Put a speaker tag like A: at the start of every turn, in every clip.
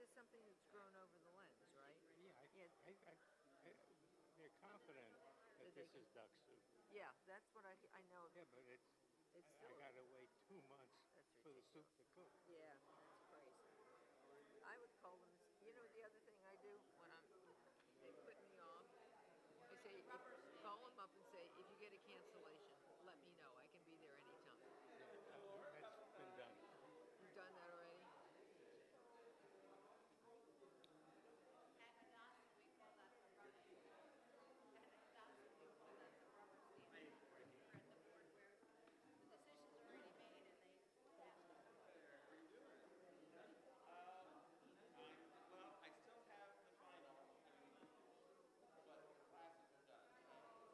A: just something that's grown over the lens, right?
B: Yeah,
A: Yeah,
B: they're confident that
A: that they
B: this
A: can.
B: is duck soup.
A: Yeah, that's what I know.
B: Yeah, but
A: It's
B: I
A: still.
B: gotta wait 2 months
A: That's
B: for the soup
A: ridiculous.
B: to cook.
A: Yeah, that's crazy. I would call them. You know, the other thing I do when they put me off, I say, call them up and say, if you get a cancellation, let me know. I can be there anytime.
B: Yeah, that's been done.
A: You've done that already?
C: Well, I still have the final, but the classes are done. This is a long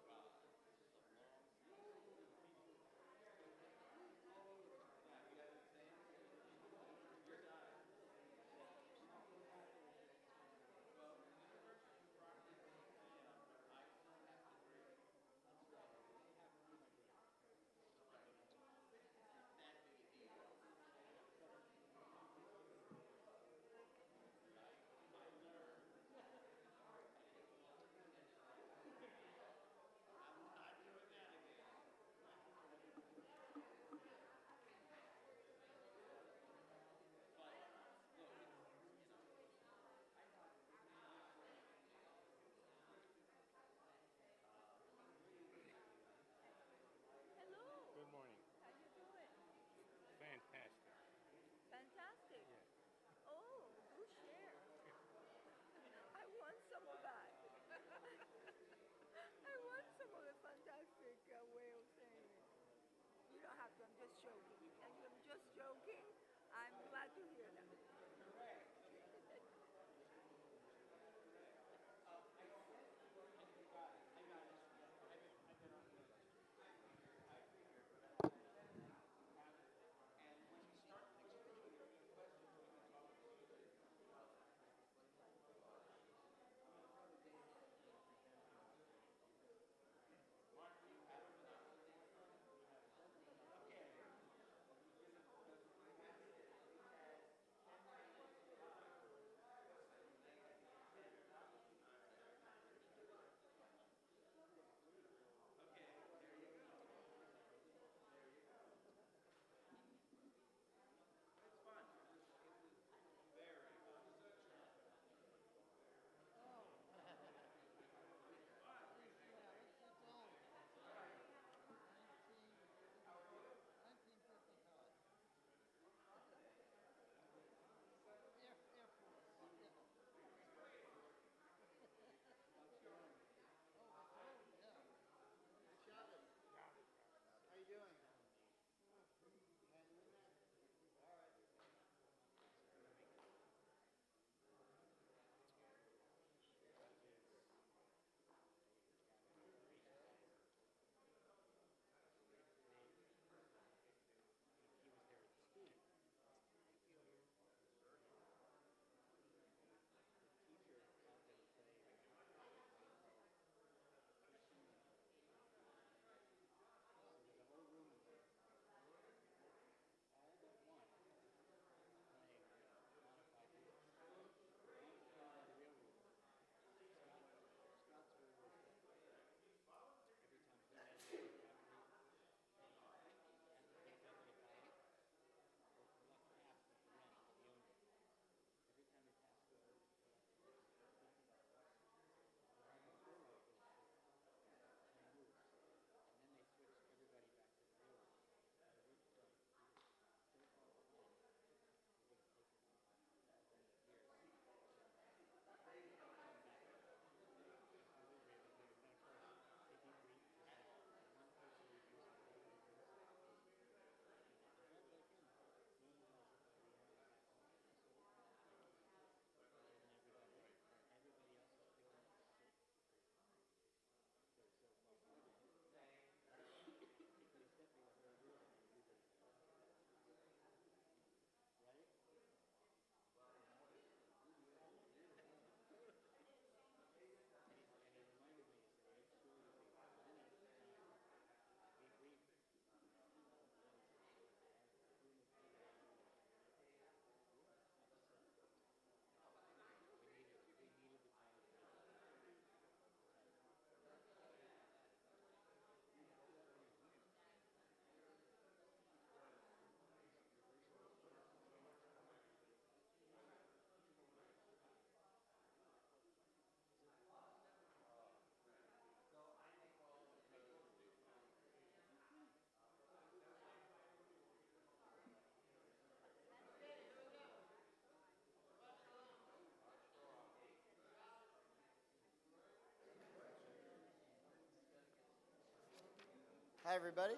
D: Hi, everybody.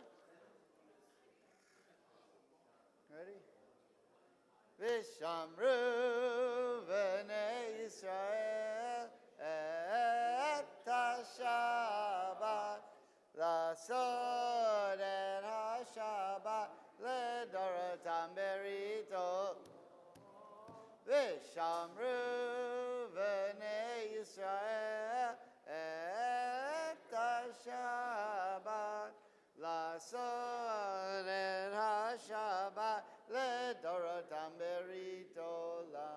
D: Ready? Vishamru v'nei Yisrael et ha-Shabbat lasod et ha-Shabbat ledorotam berito. Vishamru v'nei Yisrael et ha-Shabbat lasod et ha-Shabbat ledorotam berito la.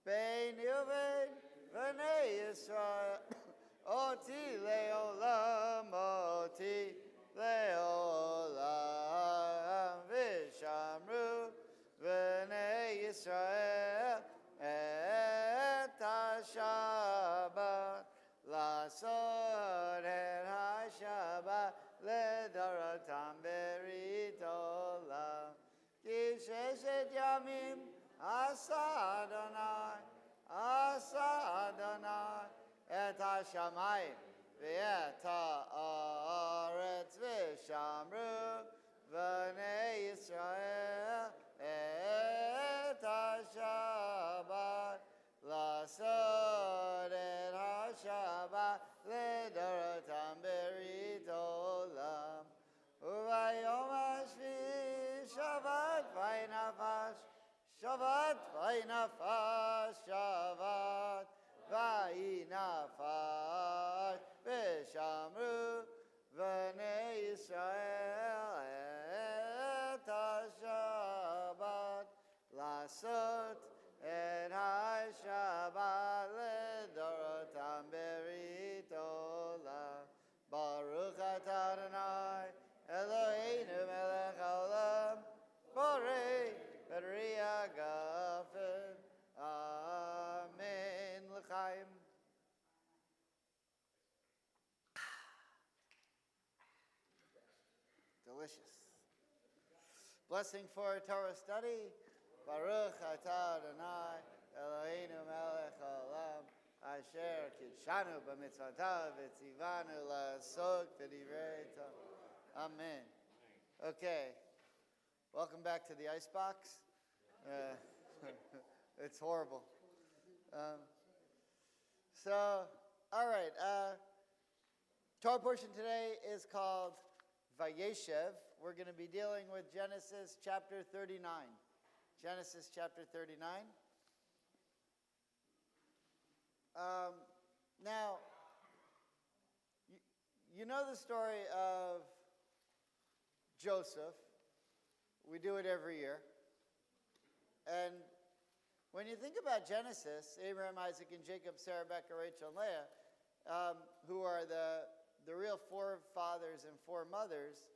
D: Bein yuvein v'nei Yisrael oti leolam vishamru v'nei Yisrael et ha-Shabbat lasod et ha-Shabbat ledorotam berito la. Ki sheshet yamim asa Adonai et ha-shamayim v'et ha'aretz v'shamru v'nei Yisrael et ha-Shabbat lasod et ha-Shabbat ledorotam berito lam. Uvayom hashvi Shabbat v'inafash Shabbat v'inafash v'shamru v'nei Yisrael et ha-Shabbat lasot et ha-Shabbat ledorotam berito la. Baruch atah Adonai Eloheinu melech haolam borei b'riah gafen. Amen. L'chaim. Delicious. Blessing for Torah study. Baruch atah Adonai Eloheinu melech haolam asher kidshanu b'mitzvotav v'tzivanu la'asok b'divrei Torah. Amen. Okay. Welcome back to the icebox. It's horrible. All right. Torah portion today is called Vayeshev. We're going to be dealing with Genesis chapter 39. Genesis chapter 39. Now, you know the story of Joseph. We do it every year. And when you think about Genesis, Abraham, Isaac, and Jacob, Sarah, Rebecca, Rachel, and Leah, who are the real forefathers and foremothers,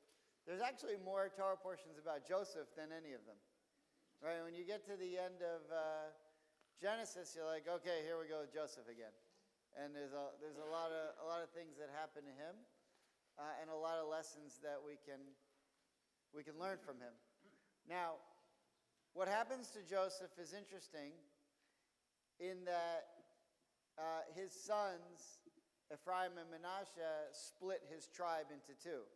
D: there's actually more Torah portions about Joseph than any of them. Right? When you get to the end of Genesis, you're like, okay, here we go with Joseph again. And there's a lot of things that happen to him, and a lot of lessons that we can learn from him. Now, what happens to Joseph is interesting in that his sons, Ephraim and Manasseh, split his tribe into two.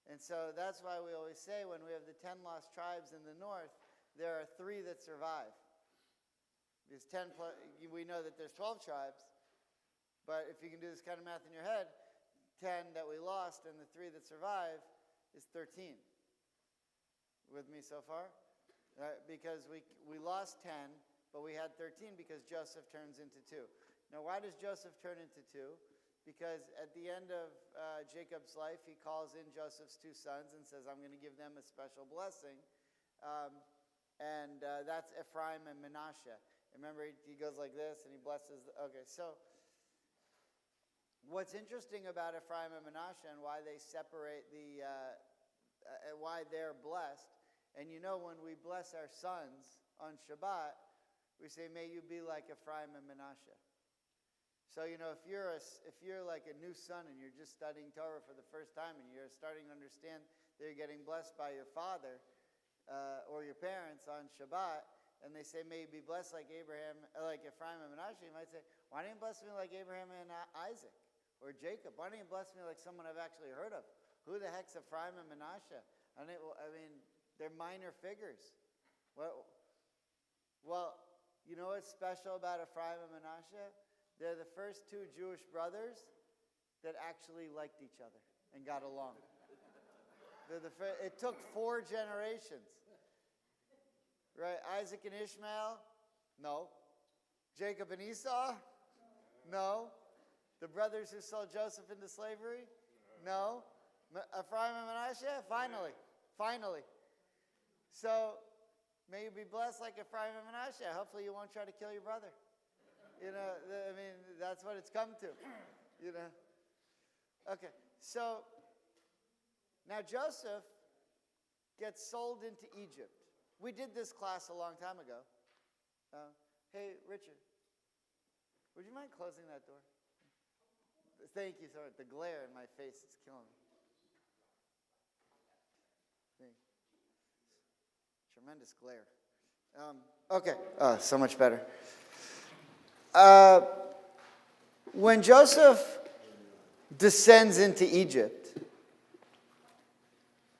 D: And so that's why we always say when we have the 10 lost tribes in the north, there are 3 that survive. Because we know that there's 12 tribes, but if you can do this kind of math in your head, 10 that we lost and the 3 that survive is 13. With me so far? Because we lost 10, but we had 13 because Joseph turns into 2. Now, why does Joseph turn into 2? Because at the end of Jacob's life, he calls in Joseph's 2 sons and says, I'm going to give them a special blessing. And that's Ephraim and Manasseh. Remember, he goes like this and he blesses. Okay, so what's interesting about Ephraim and Manasseh and why they separate why they're blessed, and you know when we bless our sons on Shabbat, we say, may you be like Ephraim and Manasseh. So, you know, if you're like a new son and you're just studying Torah for the first time and you're starting to understand that you're getting blessed by your father or your parents on Shabbat, and they say, may you be blessed like Abraham, like Ephraim and Manasseh, you might say, why didn't you bless me like Abraham and Isaac or Jacob? Why didn't you bless me like someone I've actually heard of? Who the heck's Ephraim and Manasseh? I mean, they're minor figures. Well, you know what's special about Ephraim and Manasseh? They're the first two Jewish brothers that actually liked each other and got along. It took 4 generations. Right? Isaac and Ishmael? No. Jacob and Esau? No. The brothers who sold Joseph into slavery? No. Ephraim and Manasseh? Finally. So, may you be blessed like Ephraim and Manasseh. Hopefully you won't try to kill your brother. I mean, that's what it's come to. Okay, so now Joseph gets sold into Egypt. We did this class a long time ago. Hey, Richard, would you mind closing that door? Thank you, sorry. The glare in my face is killing me. Tremendous glare. Okay, so much better. When Joseph descends into Egypt,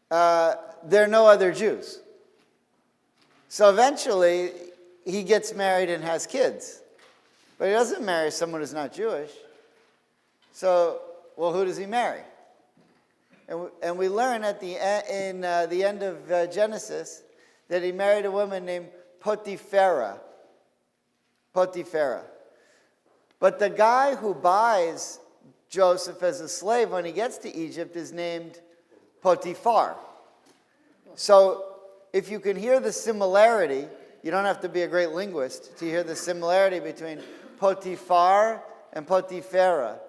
D: there are no other Jews. So eventually, he gets married and has kids. But he doesn't marry someone who's not Jewish. So, well, who does he marry? And we learn at the end of Genesis that he married a woman named Potipharah. But the guy who buys Joseph as a slave when he gets to Egypt is named Potiphar. So if you can hear the similarity, you don't have to be a great linguist to hear the similarity between Potiphar and Potipharah.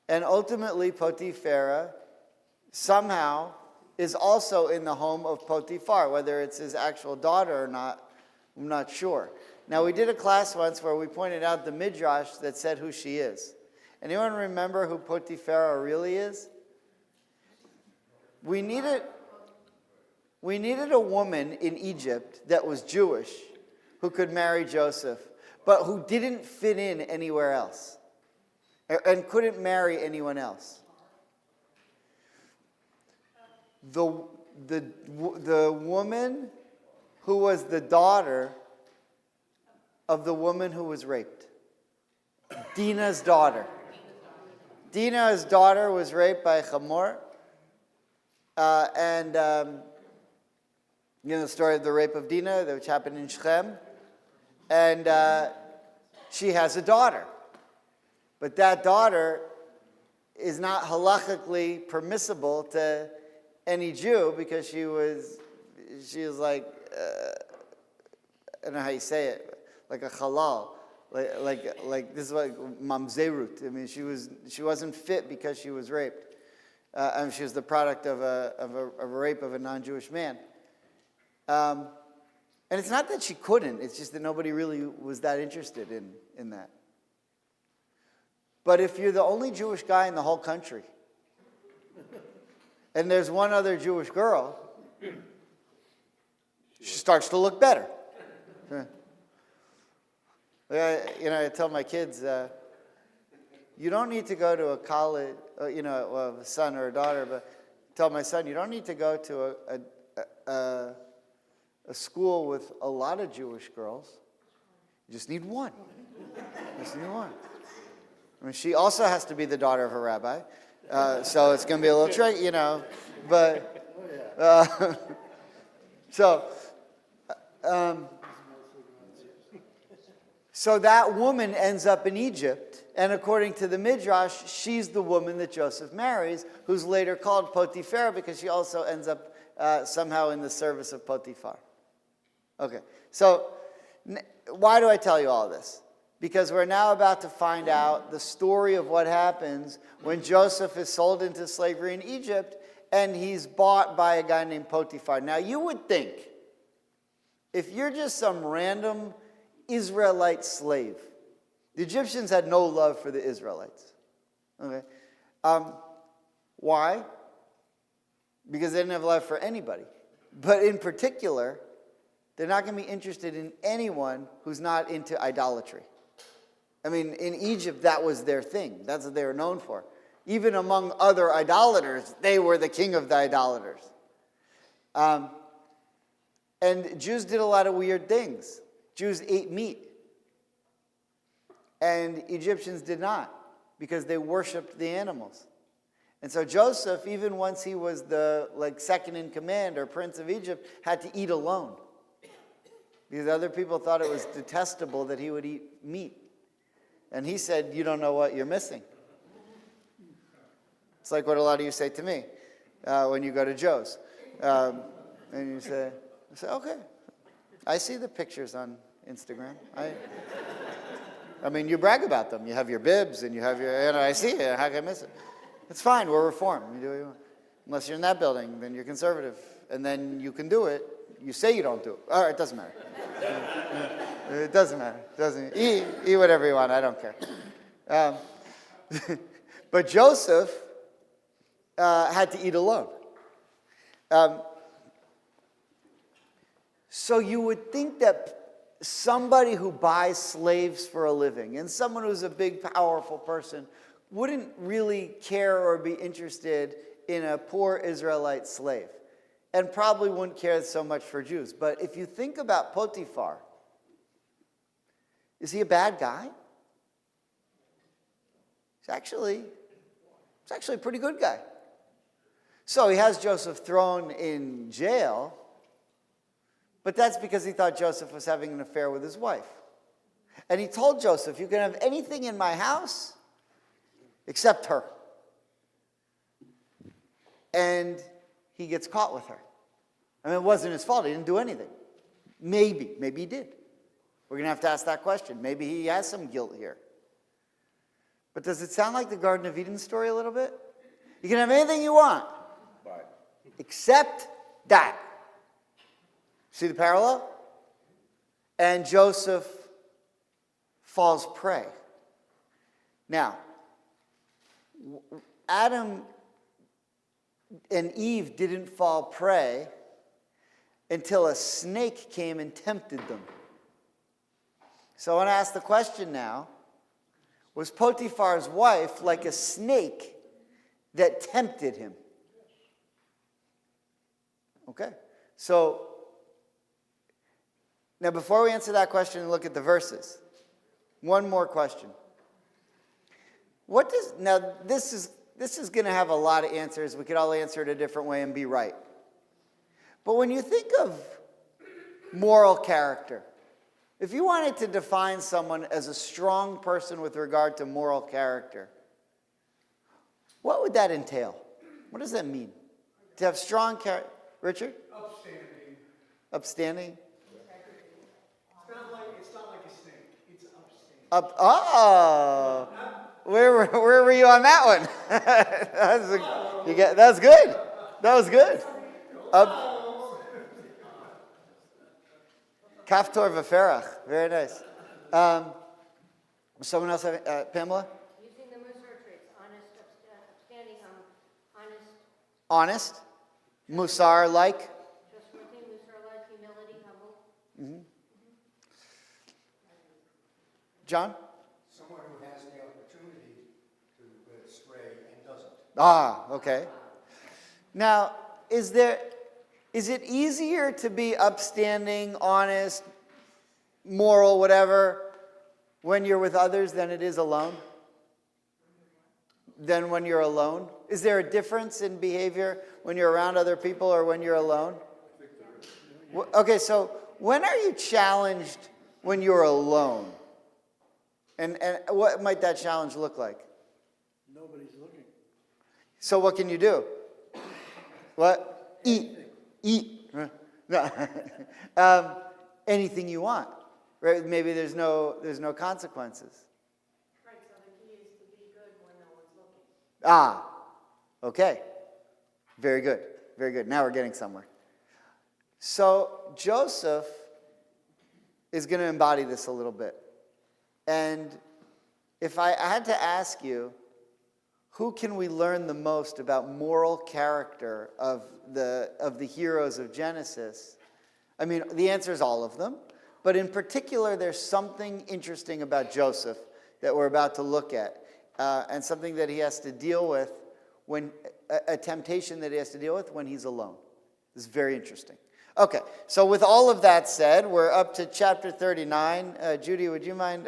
D: And ultimately, Potipharah somehow is also in the home of Potiphar. Whether it's his actual daughter or not, I'm not sure. Now, we did a class once where we pointed out the midrash that said who she is. Anyone remember who Potipharah really is? We needed a woman in Egypt that was Jewish who could marry Joseph, but who didn't fit in anywhere else and couldn't marry anyone else. The woman who was the daughter of the woman who was raped. Dinah's daughter. Dinah's daughter was raped by Hamor. You know the story of the rape of Dinah, which happened in Shechem. And she has a daughter. But that daughter is not halachically permissible to any Jew because she was like, I don't know how you say it, like a halal. Like this is what mamzerut. I mean, she wasn't fit because she was raped. She was the product of a rape of a non-Jewish man. And it's not that she couldn't, it's just that nobody really was that interested in that. But if you're the only Jewish guy in the whole country, and there's one other Jewish girl, she starts to look better. I tell my kids, you don't need to go to a college, a son or a daughter, but tell my son, you don't need to go to a school with a lot of Jewish girls. You just need one. I mean, she also has to be the daughter of a rabbi, so it's going to be a little tricky, But so that woman ends up in Egypt, and according to the Midrash, she's the woman that Joseph marries, who's later called Potiphar because she also ends up somehow in the service of Potiphar. Okay, so why do I tell you all this? Because we're now about to find out the story of what happens when Joseph is sold into slavery in Egypt and he's bought by a guy named Potiphar. Now, you would think, if you're just some random Israelite slave, the Egyptians had no love for the Israelites. Okay, why? Because they didn't have love for anybody. But in particular, they're not going to be interested in anyone who's not into idolatry. I mean, in Egypt, that was their thing. That's what they were known for. Even among other idolaters, they were the king of the idolaters. And Jews did a lot of weird things. Jews ate meat. And Egyptians did not, because they worshipped the animals. And so Joseph, even once he was the second in command or prince of Egypt, had to eat alone. Because other people thought it was detestable that he would eat meat. And he said, you don't know what you're missing. It's like what a lot of you say to me when you go to Joe's. And you say, okay, I see the pictures on Instagram. I mean, you brag about them. You have your bibs and you have your, I see it. How can I miss it? It's fine. We're Reformed. You do what you want. Unless you're in that building, then you're conservative. And then you can do it. You say you don't do it. All right, it doesn't matter. It doesn't matter. It doesn't. Eat whatever you want. I don't care. But Joseph had to eat alone. So you would think that somebody who buys slaves for a living and someone who's a big, powerful person wouldn't really care or be interested in a poor Israelite slave, and probably wouldn't care so much for Jews. But if you think about Potiphar, is he a bad guy? He's actually a pretty good guy. So he has Joseph thrown in jail, but that's because he thought Joseph was having an affair with his wife. And he told Joseph, you can have anything in my house except her. And he gets caught with her. I mean, it wasn't his fault. He didn't do anything. Maybe he did. We're going to have to ask that question. Maybe he has some guilt here. But does it sound like the Garden of Eden story a little bit? You can have anything you want, except that. See the parallel? And Joseph falls prey. Now, Adam and Eve didn't fall prey until a snake came and tempted them. So I want to ask the question now, was Potiphar's wife like a snake that tempted him? Okay. So, now before we answer that question and look at the verses, one more question. Now this is going to have a lot of answers. We could all answer it a different way and be right. But when you think of moral character, if you wanted to define someone as a strong person with regard to moral character, what would that entail? What does that mean? To have strong character? Richard?
E: Upstanding.
D: Upstanding?
E: It's not like a snake. It's upstanding.
D: Where were you on that one? That was good. That was good. Kaftor v'ferach. Very nice. Someone else have, Pamela?
F: Using the Musar traits, honest, upstanding, honest.
D: Honest. Musar-like.
F: Trustworthy, Musar-like, humility, humble.
D: John?
E: Someone who has the opportunity to stray and doesn't.
D: Okay. Now, is it easier to be upstanding, honest, moral, whatever, when you're with others than it is alone? Than when you're alone? Is there a difference in behavior when you're around other people or when you're alone? Okay, so when are you challenged when you're alone? And what might that challenge look like?
E: Nobody's looking.
D: So what can you do? What? Eat. No. Anything you want, right? Maybe there's no consequences.
F: Right, so the key is to be good when no one's looking.
D: Okay. Very good. Very good. Now we're getting somewhere. So Joseph is going to embody this a little bit. And if I had to ask you, who can we learn the most about moral character of the heroes of Genesis? I mean, the answer is all of them. But in particular, there's something interesting about Joseph that we're about to look at. and something that he has to deal with when, a temptation that he has to deal with when he's alone. This is very interesting. Okay, so with all of that said, we're up to chapter 39. Judy, would you mind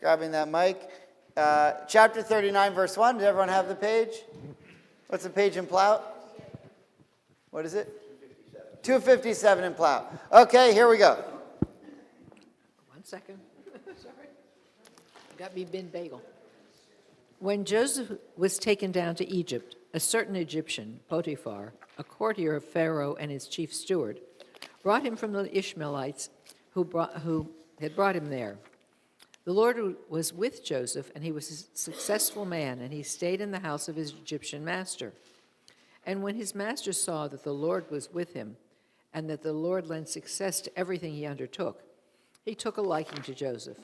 D: grabbing that mic? Chapter 39, verse 1. Does everyone have the page? What's the page in Plout? What is it? 257 in Plout. Okay, here we go.
A: 1 second. Sorry. Got me bin bagel. When Joseph was taken down to Egypt, a certain Egyptian, Potiphar, a courtier of Pharaoh and his chief steward, brought him from the Ishmaelites who had brought him there. The Lord was with Joseph, and he was a successful man, and he stayed in the house of his Egyptian master. And when his master saw that the Lord was with him, and that the Lord lent success to everything he undertook, he took a liking to Joseph.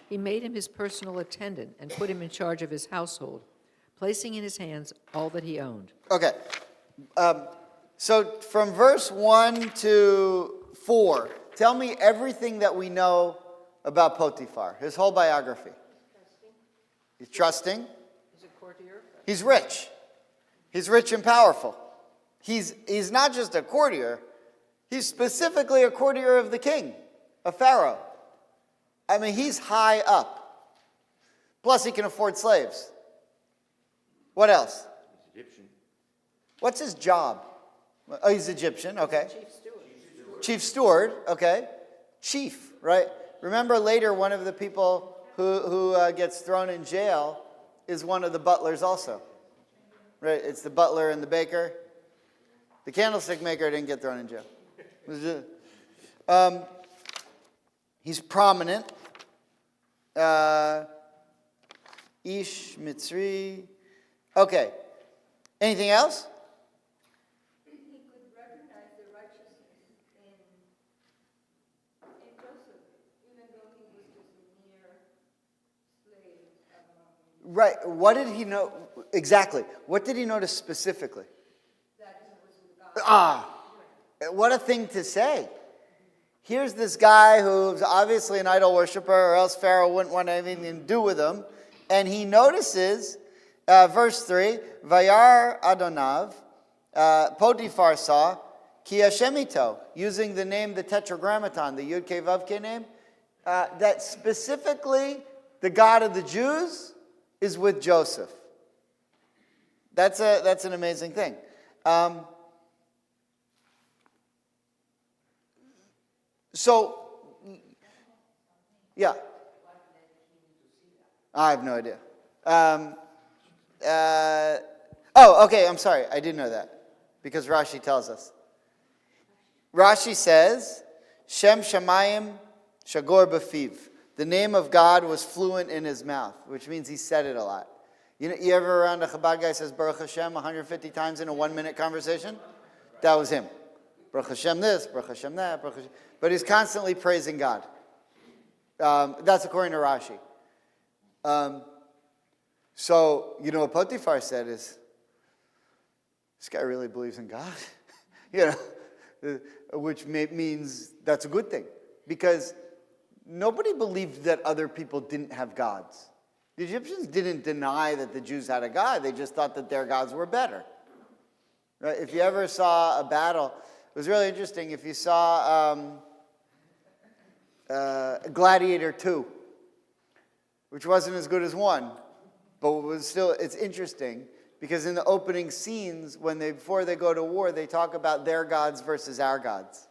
A: He made him his personal attendant and put him in charge of his household, placing in his hands all that he owned.
D: Okay. So from verse 1 to 4, tell me everything that we know about Potiphar, his whole biography. He's trusting.
A: He's a courtier.
D: He's rich. He's rich and powerful. He's not just a courtier. He's specifically a courtier of the king, of Pharaoh. I mean, he's high up. Plus, he can afford slaves. What else?
C: He's Egyptian.
D: What's his job? Oh, he's Egyptian, okay.
A: Chief steward.
D: Chief steward, okay. Chief, right? Remember later, one of the people who gets thrown in jail is one of the butlers also. Right? It's the butler and the baker. The candlestick maker didn't get thrown in jail. He's prominent. Ish Mitzri. Okay. Anything else?
F: He could recognize the righteousness in Joseph, even though he was just a mere slave.
D: Right. What did he know? Exactly. What did he notice specifically?
F: That he was with God.
D: What a thing to say. Here's this guy who's obviously an idol worshiper, or else Pharaoh wouldn't want anything to do with him. And he notices, verse 3, Vayar Adonav, Potiphar saw, Ki Hashemito, using the name, the Tetragrammaton, the Yud Kei Vav Kei name, that specifically the God of the Jews is with Joseph. That's an amazing thing. So, yeah. I have no idea. Okay, I'm sorry. I didn't know that. Because Rashi tells us. Rashi says, Shem Shamayim Shagor Bafiv. The name of God was fluent in his mouth, which means he said it a lot. You ever around a Chabad guy says Baruch Hashem 150 times in a 1-minute conversation? That was him. Baruch Hashem this, Baruch Hashem that, Baruch Hashem. But he's constantly praising God. That's according to Rashi. So, what Potiphar said is, this guy really believes in God. Which means that's a good thing. Because nobody believed that other people didn't have gods. The Egyptians didn't deny that the Jews had a god. They just thought that their gods were better. Right? If you ever saw a battle, it was really interesting. If you saw Gladiator 2, which wasn't as good as 1, but it's interesting because in the opening scenes, before they go to war, they talk about their gods versus our gods.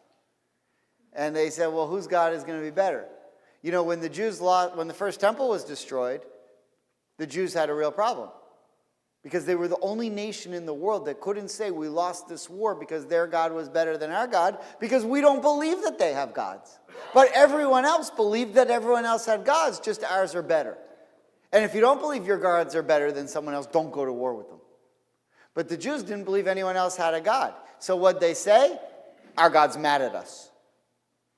D: And they said, well, whose God is going to be better? When the first temple was destroyed, the Jews had a real problem. Because they were the only nation in the world that couldn't say we lost this war because their God was better than our God, because we don't believe that they have gods. But everyone else believed that everyone else had gods, just ours are better. And if you don't believe your gods are better than someone else, don't go to war with them. But the Jews didn't believe anyone else had a God. So what'd they say? Our God's mad at us.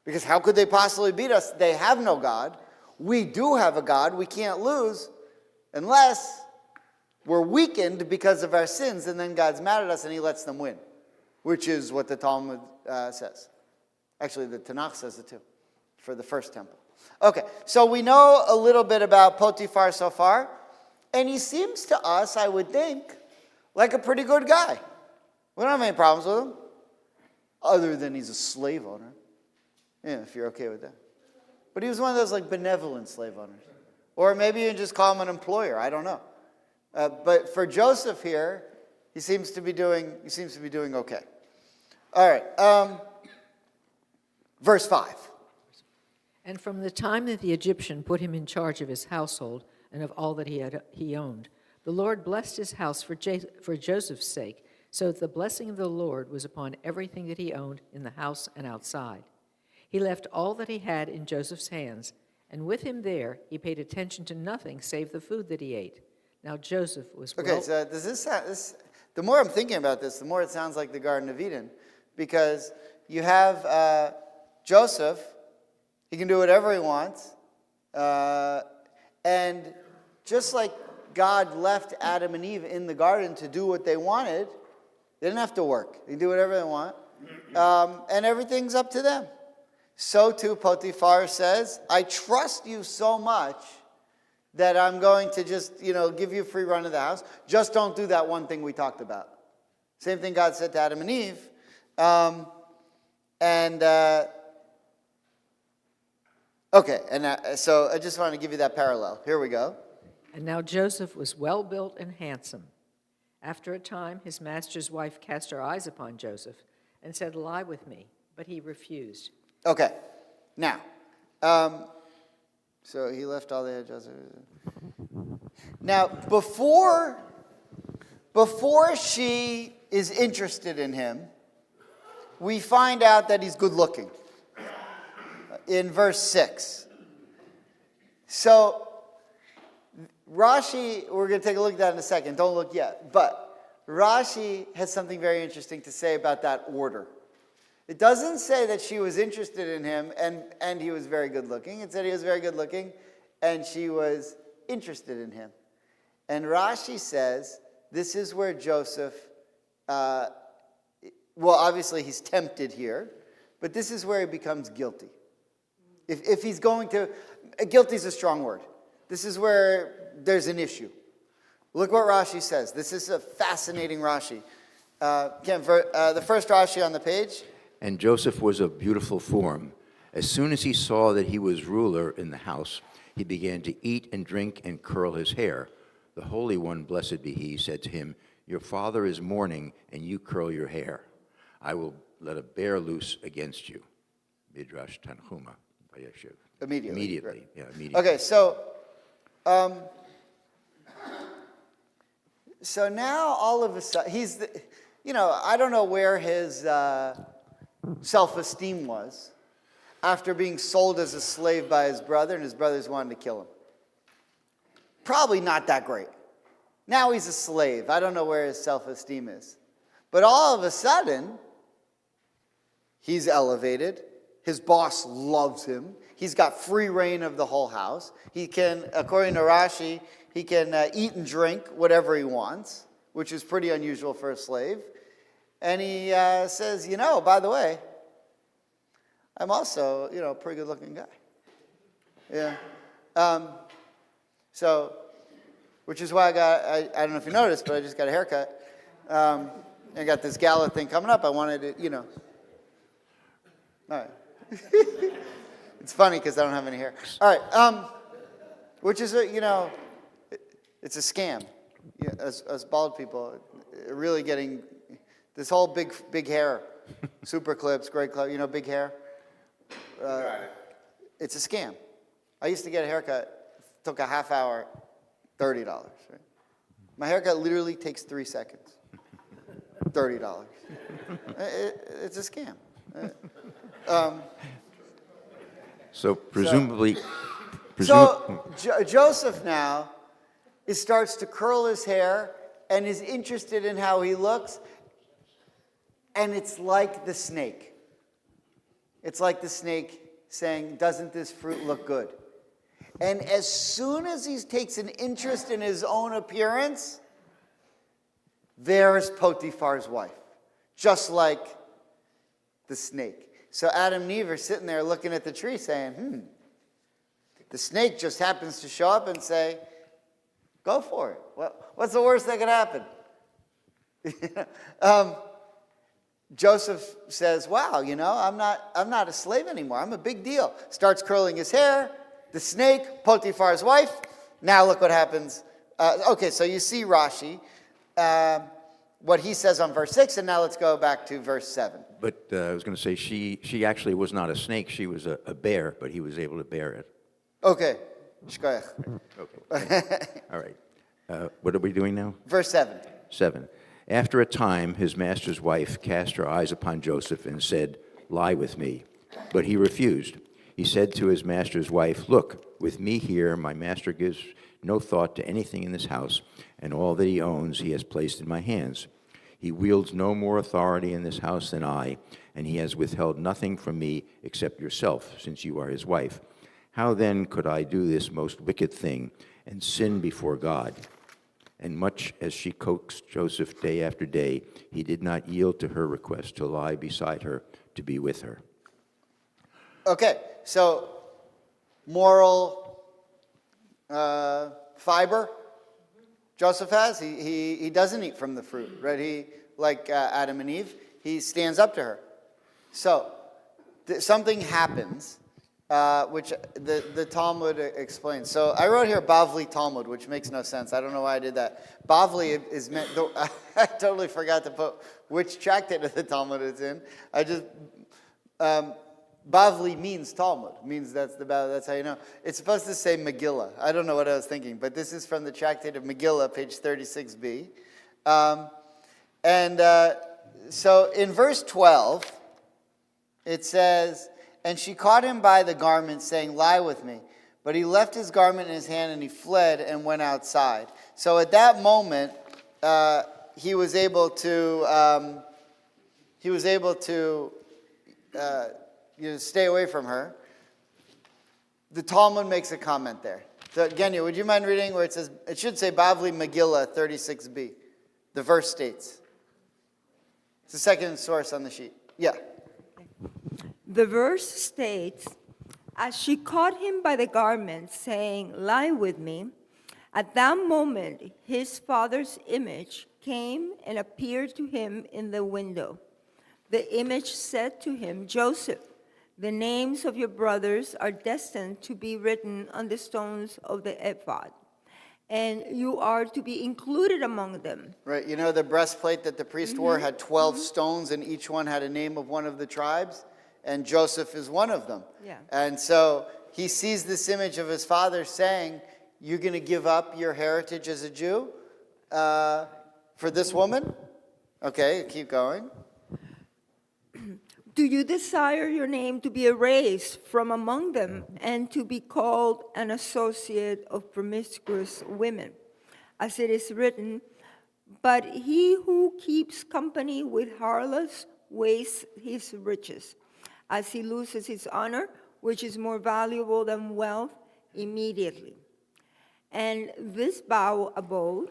D: Because how could they possibly beat us? They have no God. We do have a God. We can't lose unless we're weakened because of our sins, and then God's mad at us and he lets them win, which is what the Talmud says. Actually, the Tanakh says it too, for the first temple. Okay, so we know a little bit about Potiphar so far. And he seems to us, I would think, like a pretty good guy. We don't have any problems with him, other than he's a slave owner. Yeah, if you're okay with that. But he was one of those like benevolent slave owners. Or maybe you can just call him an employer. I don't know. But for Joseph here, he seems to be doing okay. All right. Verse 5.
A: And from the time that the Egyptian put him in charge of his household and of all that he owned, the Lord blessed his house for Joseph's sake, so that the blessing of the Lord was upon everything that he owned in the house and outside. He left all that he had in Joseph's hands, and with him there he paid attention to nothing save the food that he ate. Now Joseph was
D: Okay, so does this sound, the more I'm thinking about this, the more it sounds like the Garden of Eden, because you have Joseph. He can do whatever he wants. And just like God left Adam and Eve in the garden to do what they wanted, they didn't have to work. They can do whatever they want. And everything's up to them. So too, Potiphar says, I trust you so much that I'm going to just, give you a free run of the house. Just don't do that one thing we talked about. Same thing God said to Adam and Eve. Okay, and so I just want to give you that parallel. Here we go.
A: And now Joseph was well built and handsome. After a time, his master's wife cast her eyes upon Joseph and said, lie with me, but he refused.
D: Okay, now, so he left all the Joseph. Now, before she is interested in him, we find out that he's good looking. In verse 6. So, Rashi, we're going to take a look at that in a second. Don't look yet. But Rashi has something very interesting to say about that order. It doesn't say that she was interested in him and he was very good looking. It said he was very good looking and she was interested in him. And Rashi says this is where Joseph, obviously he's tempted here, but this is where he becomes guilty. If he's going to, guilty is a strong word. This is where there's an issue. Look what Rashi says. This is a fascinating Rashi. The first Rashi on the page.
G: And Joseph was of beautiful form. As soon as he saw that he was ruler in the house, he began to eat and drink and curl his hair. The Holy One, blessed be he, said to him, your father is mourning, and you curl your hair. I will let a bear loose against you. Midrash Tanhuma. Immediately.
D: Right.
G: Yeah, immediately.
D: Okay, so now all of a sudden, I don't know where his self-esteem was after being sold as a slave by his brother, and his brothers wanted to kill him. Probably not that great. Now he's a slave. I don't know where his self-esteem is. But all of a sudden, he's elevated. His boss loves him. He's got free reign of the whole house. He can, according to Rashi, he can eat and drink whatever he wants, which is pretty unusual for a slave. And he says, by the way, I'm also, a pretty good-looking guy. Yeah. Which is why I don't know if you noticed, but I just got a haircut. I got this gala thing coming up. I wanted it, All right. It's funny because I don't have any hair. All right, which is it's a scam. Yeah, as bald people, really getting this whole big hair, super clips, great clip, big hair. It's a scam. I used to get a haircut, took a half hour, $30. Right? My haircut literally takes 3 seconds. $30. It's a scam.
G: So presumably...
D: Joseph now starts to curl his hair and is interested in how he looks, and it's like the snake. It's like the snake saying, doesn't this fruit look good? And as soon as he takes an interest in his own appearance, there's Potiphar's wife, just like the snake. So Adam and Eve are sitting there looking at the tree saying, The snake just happens to show up and say, Go for it. What's the worst that could happen? Joseph says, wow, I'm not a slave anymore. I'm a big deal. Starts curling his hair. The snake, Potiphar's wife. Now look what happens. Okay, so you see Rashi, what he says on verse 6, and now let's go back to verse 7.
G: But I was going to say, she actually was not a snake. She was a bear, but he was able to bear it.
D: Okay. Shkoyach.
G: Okay. All right. What are we doing now?
D: Verse 7.
G: 7. After a time, his master's wife cast her eyes upon Joseph and said, lie with me. But he refused. He said to his master's wife, look, with me here, my master gives no thought to anything in this house, and all that he owns he has placed in my hands. He wields no more authority in this house than I, and he has withheld nothing from me except yourself, since you are his wife. How then could I do this most wicked thing and sin before God? And much as she coaxed Joseph day after day, he did not yield to her request to lie beside her, to be with her.
D: Okay, so moral fiber Joseph has. He doesn't eat from the fruit, right? He, like Adam and Eve, he stands up to her. So something happens, which the Talmud explains. So I wrote here Bavli Talmud, which makes no sense. I don't know why I did that. Bavli is meant, I totally forgot to put which tractate of the Talmud it's in. I just, Bavli means Talmud, means that's how you know. It's supposed to say Megillah. I don't know what I was thinking, but this is from the tractate of Megillah, page 36b. So in verse 12, it says, and she caught him by the garment, saying, lie with me. But he left his garment in his hand, and he fled and went outside. So at that moment, he was able to stay away from her. The Talmud makes a comment there. So, Genya, would you mind reading where it says, it should say Bavli Megillah 36b. The verse states. It's the second source on the sheet. Yeah.
H: The verse states, as she caught him by the garment, saying, lie with me, at that moment his father's image came and appeared to him in the window. The image said to him, Joseph, the names of your brothers are destined to be written on the stones of the ephod, and you are to be included among them.
D: Right, you know the breastplate that the priest wore had 12 stones, and each one had a name of one of the tribes, and Joseph is one of them.
H: Yeah.
D: And so he sees this image of his father saying, you're going to give up your heritage as a Jew for this woman? Okay, keep going.
H: Do you desire your name to be erased from among them and to be called an associate of promiscuous women? As it is written, but he who keeps company with harlots wastes his riches, as he loses his honor, which is more valuable than wealth, immediately. And this vow abode,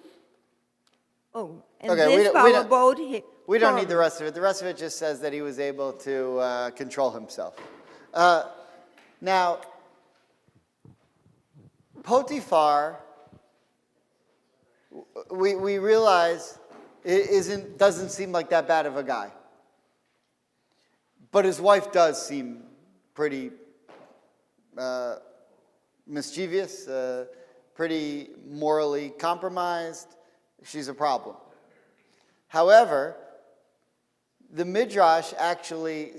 D: we don't need the rest of it. The rest of it just says that he was able to control himself. Now, Potiphar, we realize doesn't seem like that bad of a guy. But his wife does seem pretty mischievous, pretty morally compromised. She's a problem. However, the Midrash actually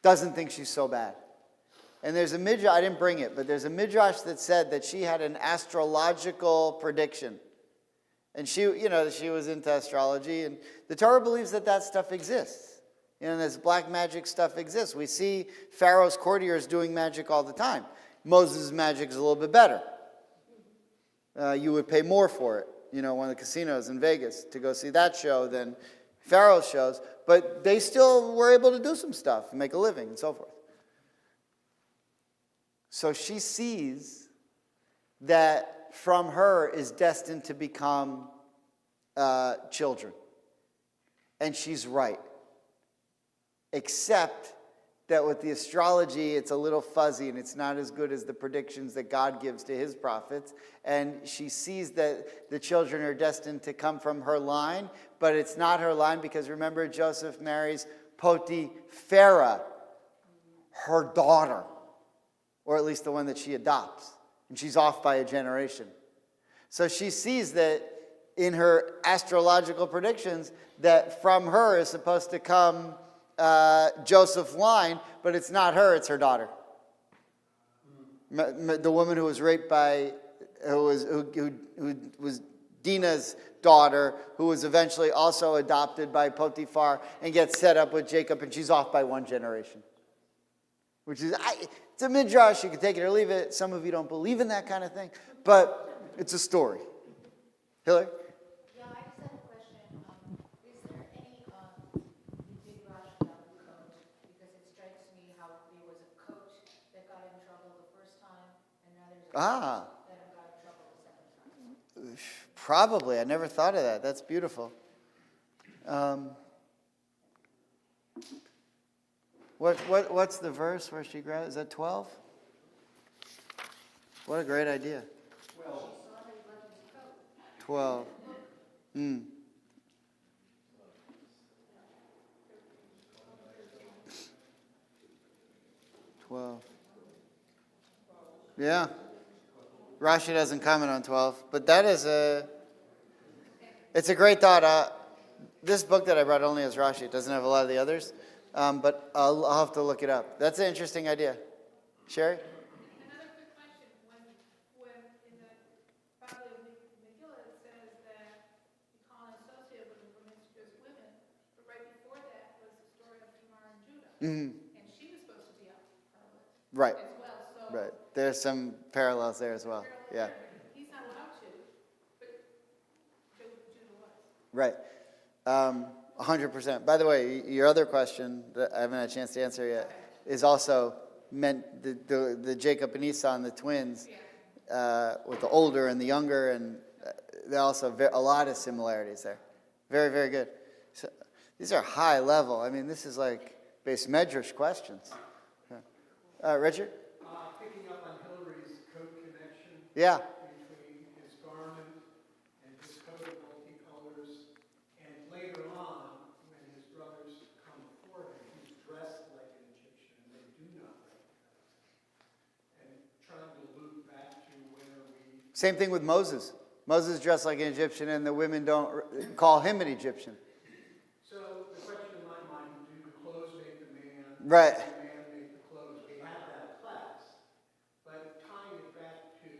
D: doesn't think she's so bad. And there's a Midrash, I didn't bring it, but there's a Midrash that said that she had an astrological prediction. And she was into astrology, and the Torah believes that stuff exists. This black magic stuff exists. We see Pharaoh's courtiers doing magic all the time. Moses' magic is a little bit better. You would pay more for it, one of the casinos in Vegas, to go see that show than Pharaoh's shows. But they still were able to do some stuff, and make a living, and so forth. So she sees that from her is destined to become children. And she's right. Except that with the astrology, it's a little fuzzy and it's not as good as the predictions that God gives to his prophets. And she sees that the children are destined to come from her line, but it's not her line because remember, Joseph marries Potipharah, her daughter, or at least the one that she adopts. And she's off by a generation. So she sees that in her astrological predictions that from her is supposed to come Joseph's line, but it's not her, it's her daughter. The woman who was raped by, who was Dinah's daughter, who was eventually also adopted by Potiphar and gets set up with Jacob, and she's off by one generation. Which is, it's a midrash, you can take it or leave it. Some of you don't believe in that kind of thing, but it's a story. Hillary?
F: Yeah, I just have a question. Is there any big rush about the coat? Because it strikes me how there was a coat that got in trouble the first time, and now there's a coat that got in trouble the second time.
D: Probably. I never thought of that. That's beautiful. What's the verse where she grabs? Is that 12? What a great idea. 12. 12. Yeah. Rashi doesn't comment on 12, but that is it's a great thought. This book that I brought only has Rashi. It doesn't have a lot of the others, but I'll have to look it up. That's an interesting idea. Sherry?
I: Another quick question. When in the Bible of Megillah it says that you can't associate with promiscuous women, but right before that was the story of Tamar and Judah. And she was supposed to be a harlot
D: Right.
I: as well. So
D: Right. There's some parallels there as well. Yeah.
I: he's not allowed to, but Judah was.
D: Right. 100%. By the way, your other question that I haven't had a chance to answer yet is also meant the Jacob and Esau and the twins with the older and the younger, and there are also a lot of similarities there. Very, very good. So, these are high level. I mean, this is like base medrash questions. Richard?
E: Picking up on Hillary's coat connection
D: Yeah.
E: between his garment and his coat of multicolors, and later on, when his brothers come before him, he's dressed like an Egyptian, and they do not recognize him. And trying to loop back to where we...
D: Same thing with Moses. Moses dressed like an Egyptian, and the women don't call him an Egyptian.
E: So the question in my mind, do the clothes make the man?
D: Right.
E: Does the man make the clothes? We have that class. But tying it back to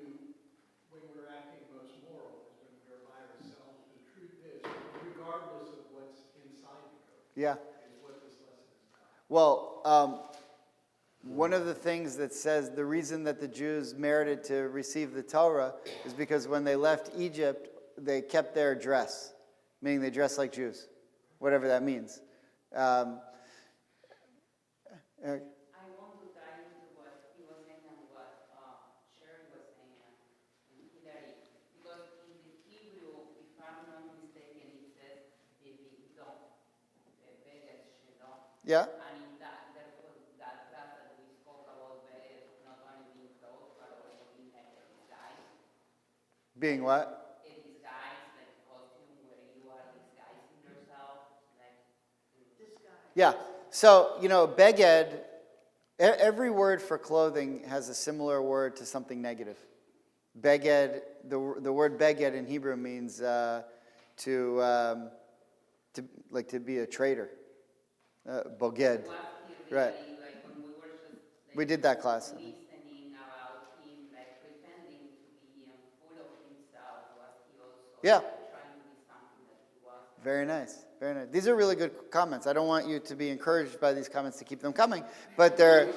E: when we're acting most moral is when we're by ourselves. The truth is, regardless of what's inside the coat,
D: Yeah.
E: is what this lesson is about.
D: Well, one of the things that says the reason that the Jews merited to receive the Torah is because when they left Egypt, they kept their dress, meaning they dressed like Jews, whatever that means. Eric?
J: I want to dive into what he was saying and what Sherry was saying and Hillary, because in the Hebrew, if I'm not mistaken, it says bigdon, beged shelo.
D: Yeah?
J: And in that, therefore, that class that we spoke about beged not only being clothes, but also being like a disguise.
D: Being what?
J: A disguise, like a costume where you are disguising yourself, like disguise.
D: Yeah. So, beged, every word for clothing has a similar word to something negative. Beged, the word beged in Hebrew means to be a traitor. Boged. Right. We did that class.
J: Listening about him, like pretending to be full of himself, was he also
D: Yeah.
J: trying to be something that he was?
D: Very nice. Very nice. These are really good comments. I don't want you to be encouraged by these comments to keep them coming, but they're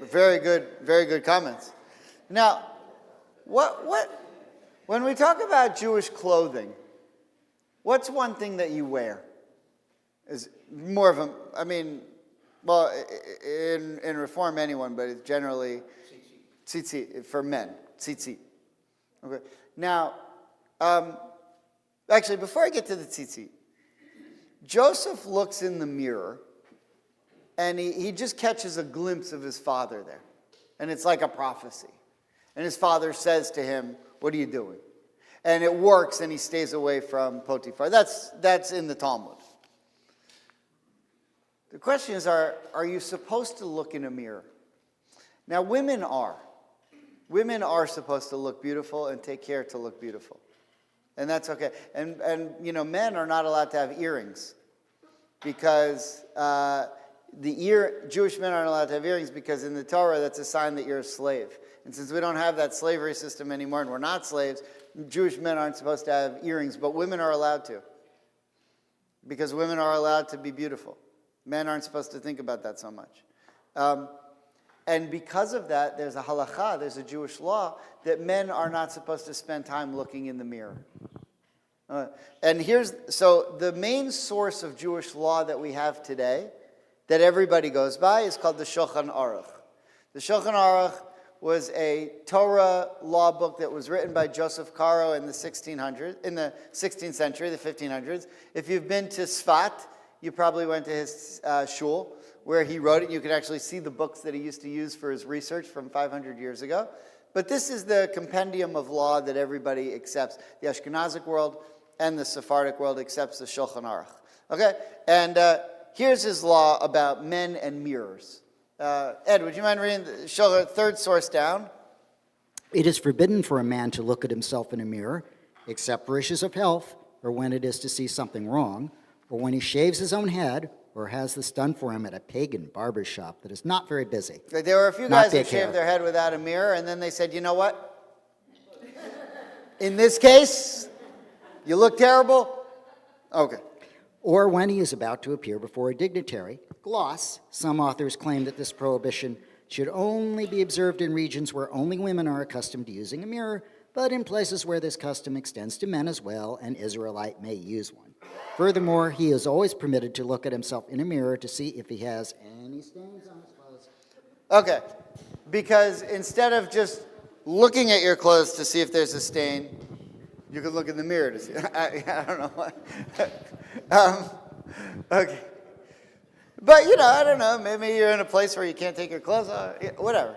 D: very good comments. Now, when we talk about Jewish clothing, what's one thing that you wear? Is more of in Reform anyone, but it's generally tzitzit for men. Tzitzit. Okay. Now, actually, before I get to the tzitzit, Joseph looks in the mirror and he just catches a glimpse of his father there. And it's like a prophecy. And his father says to him, what are you doing? And it works, and he stays away from Potiphar. That's in the Talmud. The question is, are you supposed to look in a mirror? Now, women are. Women are supposed to look beautiful and take care to look beautiful. And that's okay. And men are not allowed to have earrings because Jewish men aren't allowed to have earrings because in the Torah, that's a sign that you're a slave. And since we don't have that slavery system anymore and we're not slaves, Jewish men aren't supposed to have earrings, but women are allowed to. Because women are allowed to be beautiful. Men aren't supposed to think about that so much. And because of that, there's a halakha, there's a Jewish law, that men are not supposed to spend time looking in the mirror. So the main source of Jewish law that we have today, that everybody goes by, is called the Shulchan Aruch. The Shulchan Aruch was a Torah law book that was written by Joseph Caro in the 16th century, the 1500s. If you've been to Sfat, you probably went to his shul, where he wrote it. You can actually see the books that he used to use for his research from 500 years ago. But this is the compendium of law that everybody accepts. The Ashkenazic world and the Sephardic world accepts the Shulchan Aruch. Okay? And here's his law about men and mirrors. Ed, would you mind reading the third source down?
K: It is forbidden for a man to look at himself in a mirror, except for issues of health, or when it is to see something wrong, or when he shaves his own head, or has this done for him at a pagan barber shop that is not very busy.
D: There were a few guys that shaved their head without a mirror, and then they said, you know what? In this case, you look terrible? Okay.
K: Or when he is about to appear before a dignitary. Gloss, some authors claim that this prohibition should only be observed in regions where only women are accustomed to using a mirror, but in places where this custom extends to men as well, an Israelite may use one. Furthermore, he is always permitted to look at himself in a mirror to see if he has any stains on his clothes.
D: Okay, because instead of just looking at your clothes to see if there's a stain, you can look in the mirror to see. I don't know what. Okay. But, I don't know, maybe you're in a place where you can't take your clothes off, whatever.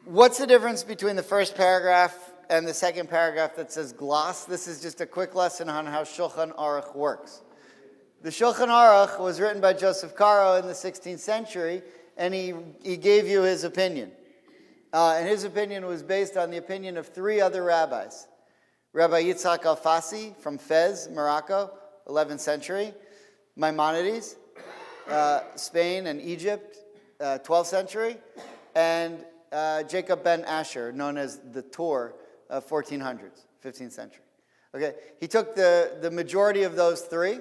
D: What's the difference between the first paragraph and the second paragraph that says gloss? This is just a quick lesson on how Shulchan Aruch works. The Shulchan Aruch was written by Joseph Caro in the 16th century, and he gave you his opinion. And his opinion was based on the opinion of three other rabbis. Rabbi Yitzhak Alfasi from Fez, Morocco, 11th century. Maimonides, Spain and Egypt, 12th century. And Jacob ben Asher, known as the Tor, 1400s, 15th century. Okay, he took the majority of those three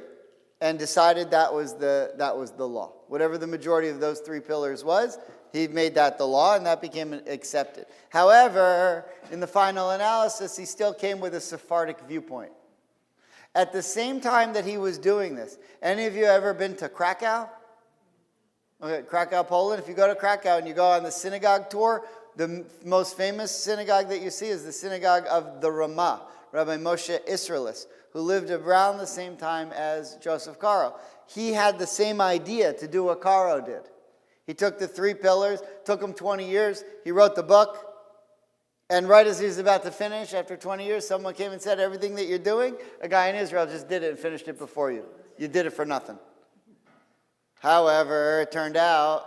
D: and decided that was the law. Whatever the majority of those three pillars was, he made that the law, and that became accepted. However, in the final analysis, he still came with a Sephardic viewpoint. At the same time that he was doing this, any of you ever been to Krakow? Okay, Krakow, Poland. If you go to Krakow and you go on the synagogue tour, the most famous synagogue that you see is the synagogue of the Ramah, Rabbi Moshe Israelis, who lived around the same time as Joseph Caro. He had the same idea to do what Caro did. He took the three pillars, took him 20 years, he wrote the book, and right as he was about to finish, after 20 years, someone came and said, everything that you're doing, a guy in Israel just did it and finished it before you. You did it for nothing. However, it turned out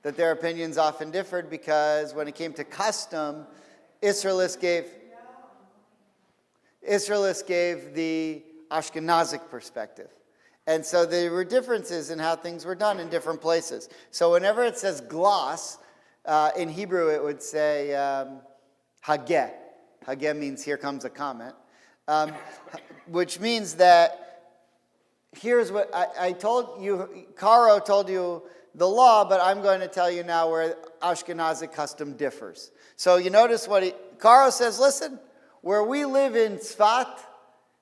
D: that their opinions often differed because when it came to custom, Israelis gave the Ashkenazic perspective. And so there were differences in how things were done in different places. So whenever it says gloss, in Hebrew it would say hageh. Hageh means here comes a comment, which means that here's what I told you, Caro told you the law, but I'm going to tell you now where Ashkenazic custom differs. So you notice Caro says, listen, where we live in Tzfat,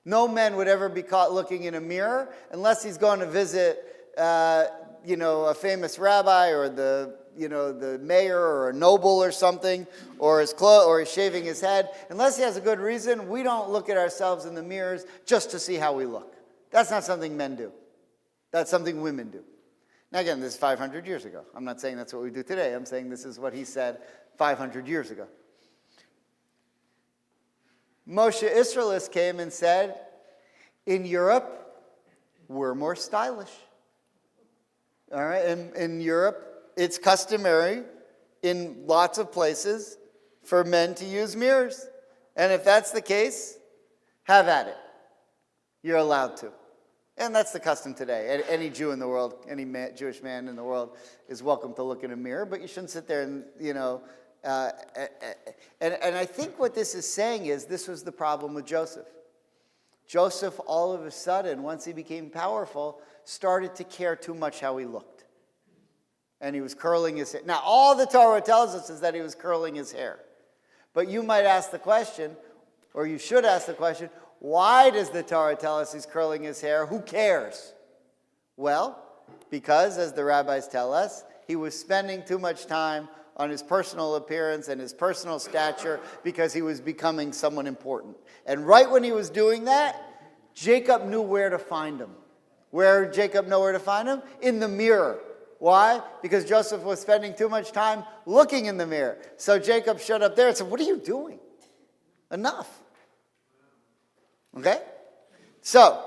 D: no man would ever be caught looking in a mirror unless he's going to visit, a famous rabbi or the mayor or a noble or something, or he's shaving his head. Unless he has a good reason, we don't look at ourselves in the mirrors just to see how we look. That's not something men do. That's something women do. Now again, this is 500 years ago. I'm not saying that's what we do today. I'm saying this is what he said 500 years ago. Moshe Israelis came and said, in Europe, we're more stylish. All right, in Europe, it's customary in lots of places for men to use mirrors. And if that's the case, have at it. You're allowed to. And that's the custom today. Any Jew in the world, any Jewish man in the world is welcome to look in a mirror, but you shouldn't sit there and, and I think what this is saying is this was the problem with Joseph. Joseph, all of a sudden, once he became powerful, started to care too much how he looked. And he was curling his hair. Now, all the Torah tells us is that he was curling his hair. But you might ask the question, or you should ask the question, why does the Torah tell us he's curling his hair? Who cares? Well, because, as the rabbis tell us, he was spending too much time on his personal appearance and his personal stature because he was becoming someone important. And right when he was doing that, Jacob knew where to find him. Where did Jacob know where to find him? In the mirror. Why? Because Joseph was spending too much time looking in the mirror. So Jacob showed up there and said, what are you doing? Enough. Okay? So,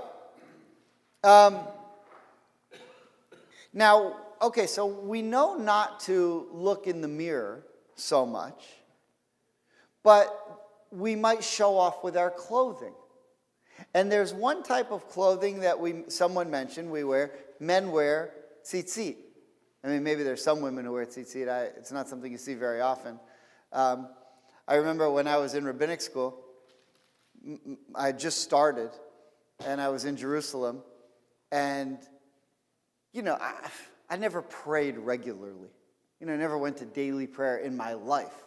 D: now, okay, so we know not to look in the mirror so much, but we might show off with our clothing. And there's one type of clothing that someone mentioned men wear tzitzit. I mean, maybe there's some women who wear tzitzit. It's not something you see very often. I remember when I was in rabbinic school, I had just started, and I was in Jerusalem, and, I never prayed regularly. I never went to daily prayer in my life.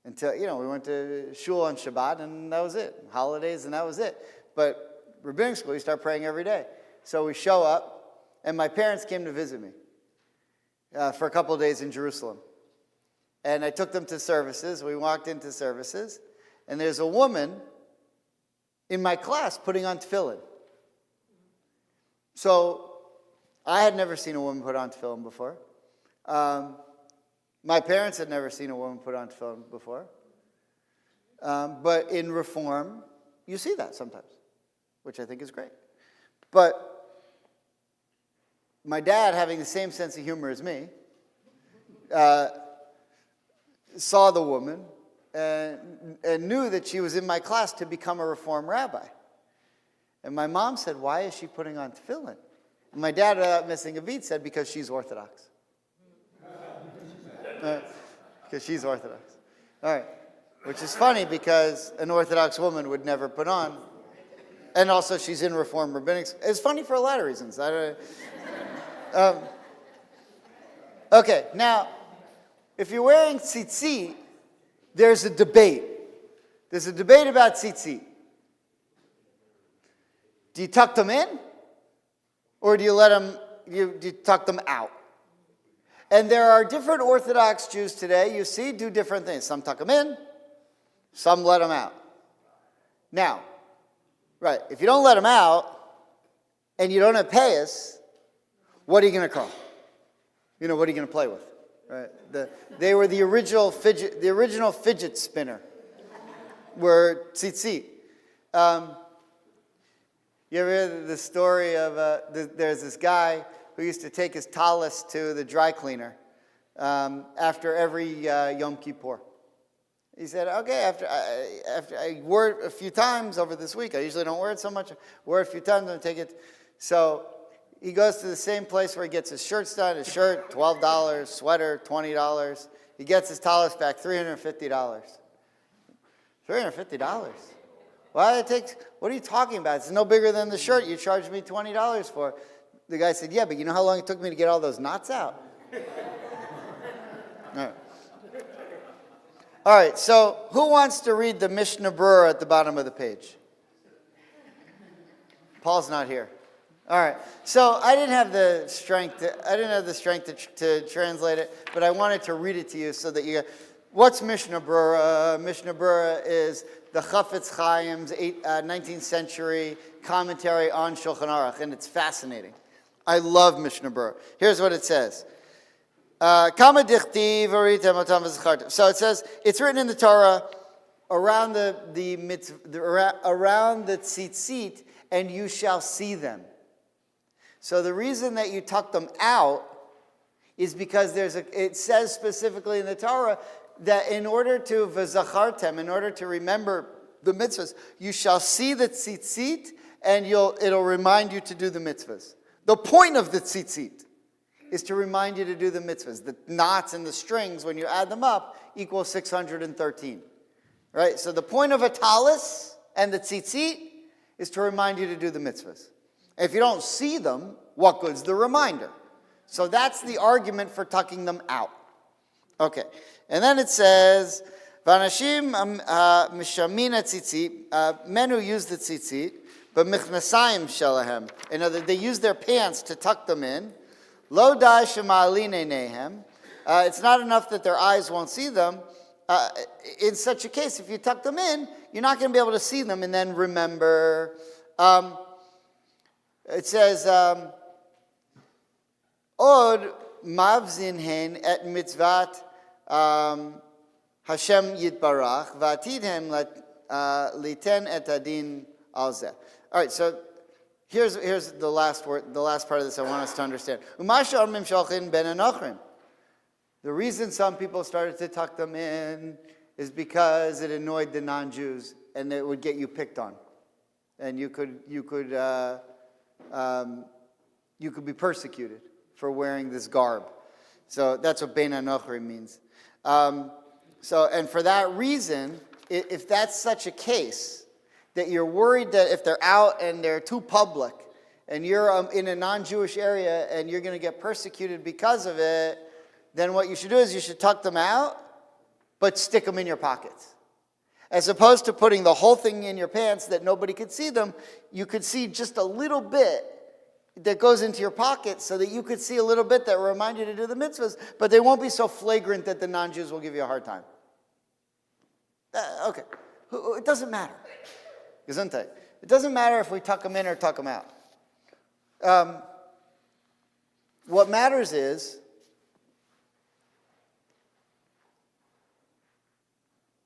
D: Until, we went to shul on Shabbat, and that was it. Holidays, and that was it. But rabbinic school, you start praying every day. So we show up, and my parents came to visit me for a couple of days in Jerusalem. And I took them to services. We walked into services, and there's a woman in my class putting on tefillin. So I had never seen a woman put on tefillin before. My parents had never seen a woman put on tefillin before. But in Reform, you see that sometimes, which I think is great. But my dad, having the same sense of humor as me, saw the woman and knew that she was in my class to become a Reform rabbi. And my mom said, why is she putting on tefillin? And my dad, without missing a beat, said, because she's Orthodox. Because she's Orthodox. All right. Which is funny because an Orthodox woman would never put on. And also she's in Reform rabbinics. It's funny for a lot of reasons. Okay, now, if you're wearing tzitzit, there's a debate. There's a debate about tzitzit. Do you tuck them in? Or do you let them, do you tuck them out? And there are different Orthodox Jews today, you see, do different things. Some tuck them in, some let them out. Now, right, if you don't let them out, and you don't have payas, what are you going to call? What are you going to play with? Right? They were the original fidget spinner, were tzitzit. You ever hear the story of, there's this guy who used to take his tallis to the dry cleaner after every Yom Kippur. He said, okay, after I wore it a few times over this week, I usually don't wear it so much, I wear it a few times, I'm going to take it. So he goes to the same place where he gets his shirts done, his shirt, $12, sweater, $20. He gets his tallis back, $350. $350? What are you talking about? It's no bigger than the shirt you charged me $20 for. The guy said, yeah, but you know how long it took me to get all those knots out? All right, so who wants to read the Mishnah Berurah at the bottom of the page? Paul's not here. All right, so I didn't have the strength to translate it, but I wanted to read it to you so that you. What's Mishnah Berurah? Mishnah Berurah is the Chafetz Chaim's 19th century commentary on Shulchan Aruch, and it's fascinating. I love Mishnah Berurah. Here's what it says. Kama dichtiv oritem otam v'zachartem. So it says, it's written in the Torah around the tzitzit, and you shall see them. So the reason that you tuck them out is because it says specifically in the Torah that in order to v'zachartem, in order to remember the mitzvahs, you shall see the tzitzit, and it'll remind you to do the mitzvahs. The point of the tzitzit is to remind you to do the mitzvahs. The knots and the strings, when you add them up, equal 613. Right? So the point of a talis and the tzitzit is to remind you to do the mitzvahs. If you don't see them, what good's the reminder? So that's the argument for tucking them out. Okay. And then it says, Vanashim mishamina tzitzit, men who use the tzitzit, but michnasayim shalahem. In other words, they use their pants to tuck them in. Lo da shema'alin einehem. It's not enough that their eyes won't see them. In such a case, if you tuck them in, you're not going to be able to see them and then remember. It says, Od mavzin hen et mitzvat Hashem yitbarach v'atid hen liten et adin alzeh. All right, so here's the last part of this I want us to understand. Umasha armim shalchin ben anochrim. The reason some people started to tuck them in is because it annoyed the non-Jews and it would get you picked on, and you could be persecuted for wearing this garb. So that's what ben anochrim means. And for that reason, if that's such a case, that you're worried that if they're out and they're too public, and you're in a non-Jewish area and you're going to get persecuted because of it, then what you should do is you should tuck them out, but stick them in your pockets. As opposed to putting the whole thing in your pants that nobody could see them, you could see just a little bit that goes into your pocket so that you could see a little bit that will remind you to do the mitzvahs, but they won't be so flagrant that the non-Jews will give you a hard time. Okay. It doesn't matter. Gesundheit. It doesn't matter if we tuck them in or tuck them out. What matters is,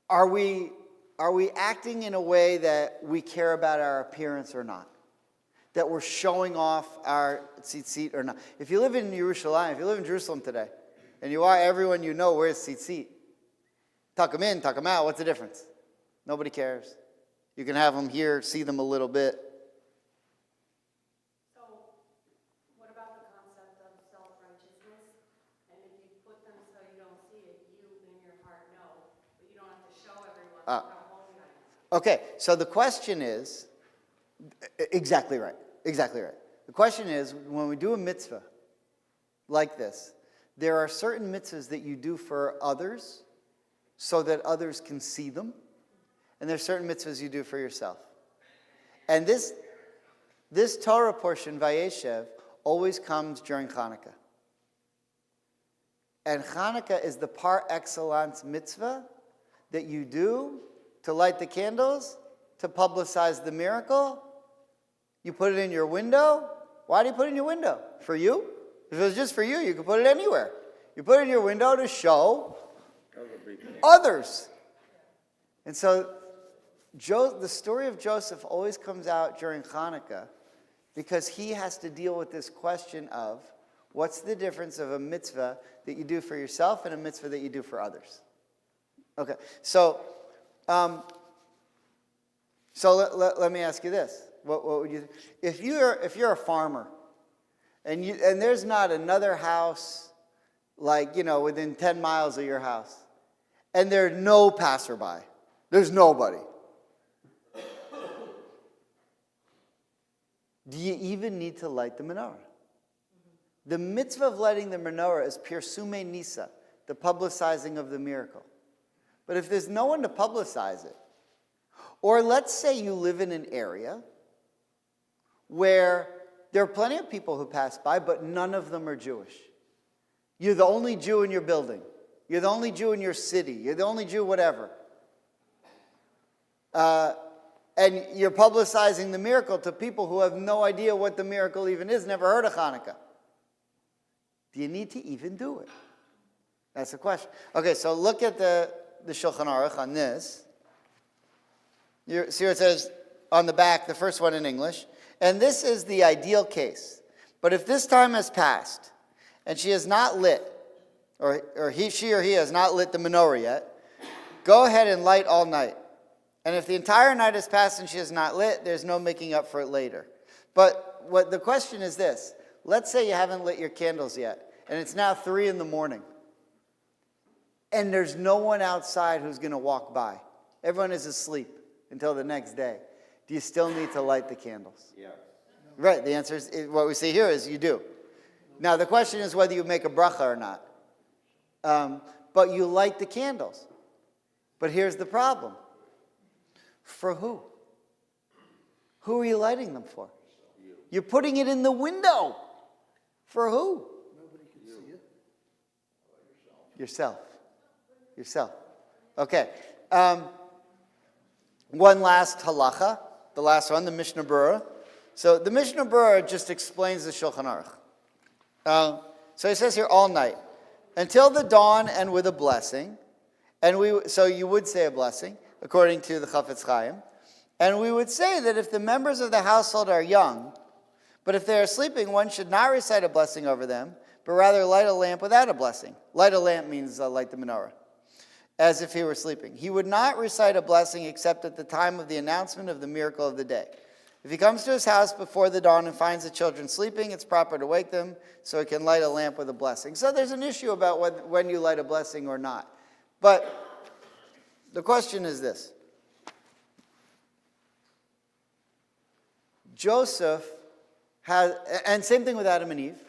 D: are we acting in a way that we care about our appearance or not? That we're showing off our tzitzit or not? If you live in Yerushalayim, if you live in Jerusalem today, and you are everyone you know wears tzitzit, tuck them in, tuck them out, what's the difference? Nobody cares. You can have them here, see them a little bit.
L: So, what about the concept of self-righteousness? And if you put them so you don't see it, you in your heart know, but you don't have to show everyone how holy I am.
D: Okay, so the question is, exactly right. The question is, when we do a mitzvah like this, there are certain mitzvahs that you do for others so that others can see them. And there's certain mitzvahs you do for yourself. And this Torah portion, Vayeshev, always comes during Hanukkah. And Hanukkah is the par excellence mitzvah that you do to light the candles, to publicize the miracle. You put it in your window. Why do you put it in your window? For you? If it was just for you, you could put it anywhere. You put it in your window to show others. And so the story of Joseph always comes out during Hanukkah because he has to deal with this question of what's the difference of a mitzvah that you do for yourself and a mitzvah that you do for others. Okay, so let me ask you this: what would you, if you're a farmer, and there's not another house within 10 miles of your house, and there's no passerby, there's nobody. Do you even need to light the menorah? The mitzvah of lighting the menorah is pirsume nisa, the publicizing of the miracle. But if there's no one to publicize it, or let's say you live in an area where there are plenty of people who pass by, but none of them are Jewish. You're the only Jew in your building. You're the only Jew in your city. You're the only Jew whatever. And you're publicizing the miracle to people who have no idea what the miracle even is, never heard of Hanukkah. Do you need to even do it? That's the question. Okay, so look at the Shulchan Aruch on this. You see what it says on the back, the first one in English. And this is the ideal case. But if this time has passed, and she has not lit, or she or he has not lit the menorah yet, go ahead and light all night. And if the entire night has passed and she has not lit, there's no making up for it later. But what the question is this. Let's say you haven't lit your candles yet, and it's now 3 a.m, and there's no one outside who's going to walk by. Everyone is asleep until the next day. Do you still need to light the candles?
C: Yeah.
D: Right, the answer is, what we say here is you do. Now, the question is whether you make a bracha or not. But you light the candles. But here's the problem. For who? Who are you lighting them for? You're putting it in the window. For who?
E: Nobody can see it.
D: Yourself. Okay. One last halacha. The last one, the Mishnah Berurah. So the Mishnah Berurah just explains the Shulchan Aruch. So he says here all night. Until the dawn and with a blessing. So you would say a blessing, according to the Chafetz Chaim. And we would say that if the members of the household are young, but if they are sleeping, one should not recite a blessing over them, but rather light a lamp without a blessing. Light a lamp means light the menorah, as if he were sleeping. He would not recite a blessing except at the time of the announcement of the miracle of the day. If he comes to his house before the dawn and finds the children sleeping, it's proper to wake them so he can light a lamp with a blessing. So there's an issue about when you light a blessing or not. But the question is this. Joseph has, and same thing with Adam and Eve,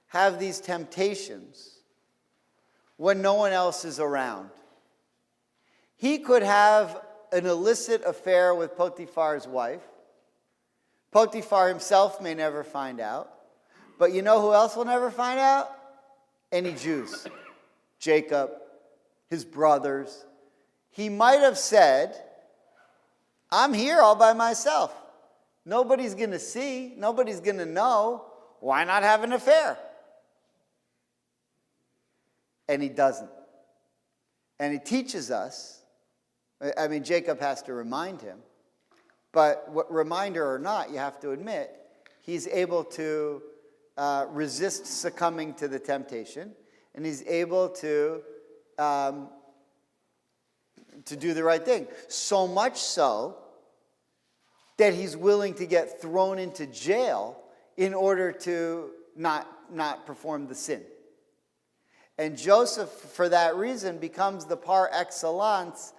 D: have these temptations when no one else is around. He could have an illicit affair with Potiphar's wife. Potiphar himself may never find out. But you know who else will never find out? Any Jews. Jacob, his brothers. He might have said, I'm here all by myself. Nobody's going to see. Nobody's going to know. Why not have an affair? And he doesn't. And he teaches us. I mean, Jacob has to remind him. But reminder or not, you have to admit, he's able to resist succumbing to the temptation. And he's able to do the right thing. So much so that he's willing to get thrown into jail in order to not perform the sin. And Joseph, for that reason, becomes the par excellence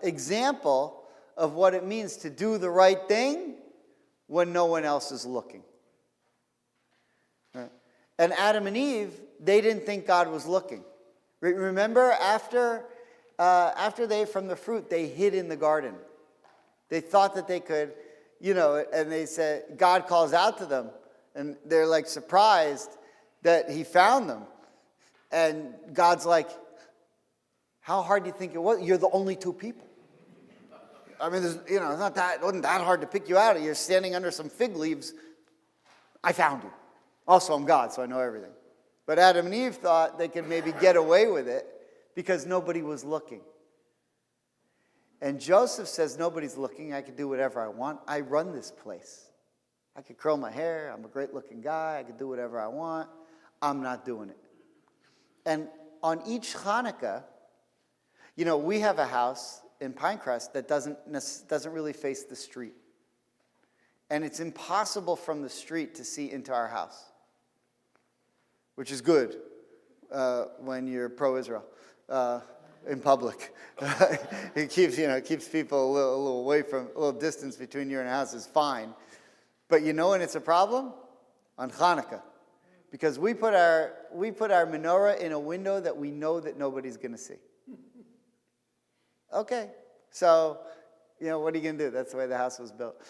D: example of what it means to do the right thing when no one else is looking. Right? And Adam and Eve, they didn't think God was looking. Remember, after they ate from the fruit, they hid in the garden. They thought that they could, and they said, God calls out to them, and they're like surprised that he found them. And God's like, how hard do you think it was? You're the only 2 people. I mean, it wasn't that hard to pick you out. You're standing under some fig leaves. I found you. Also, I'm God, so I know everything. But Adam and Eve thought they could maybe get away with it because nobody was looking. And Joseph says, nobody's looking. I can do whatever I want. I run this place. I could curl my hair. I'm a great-looking guy. I could do whatever I want. I'm not doing it. And on each Hanukkah, we have a house in Pinecrest that doesn't really face the street. And it's impossible from the street to see into our house, which is good when you're pro-Israel in public. It keeps people a little away from, a little distance between you and a house is fine. But when it's a problem? On Hanukkah. Because we put our menorah in a window that we know that nobody's going to see. Okay, so, what are you going to do? That's the way the house was built.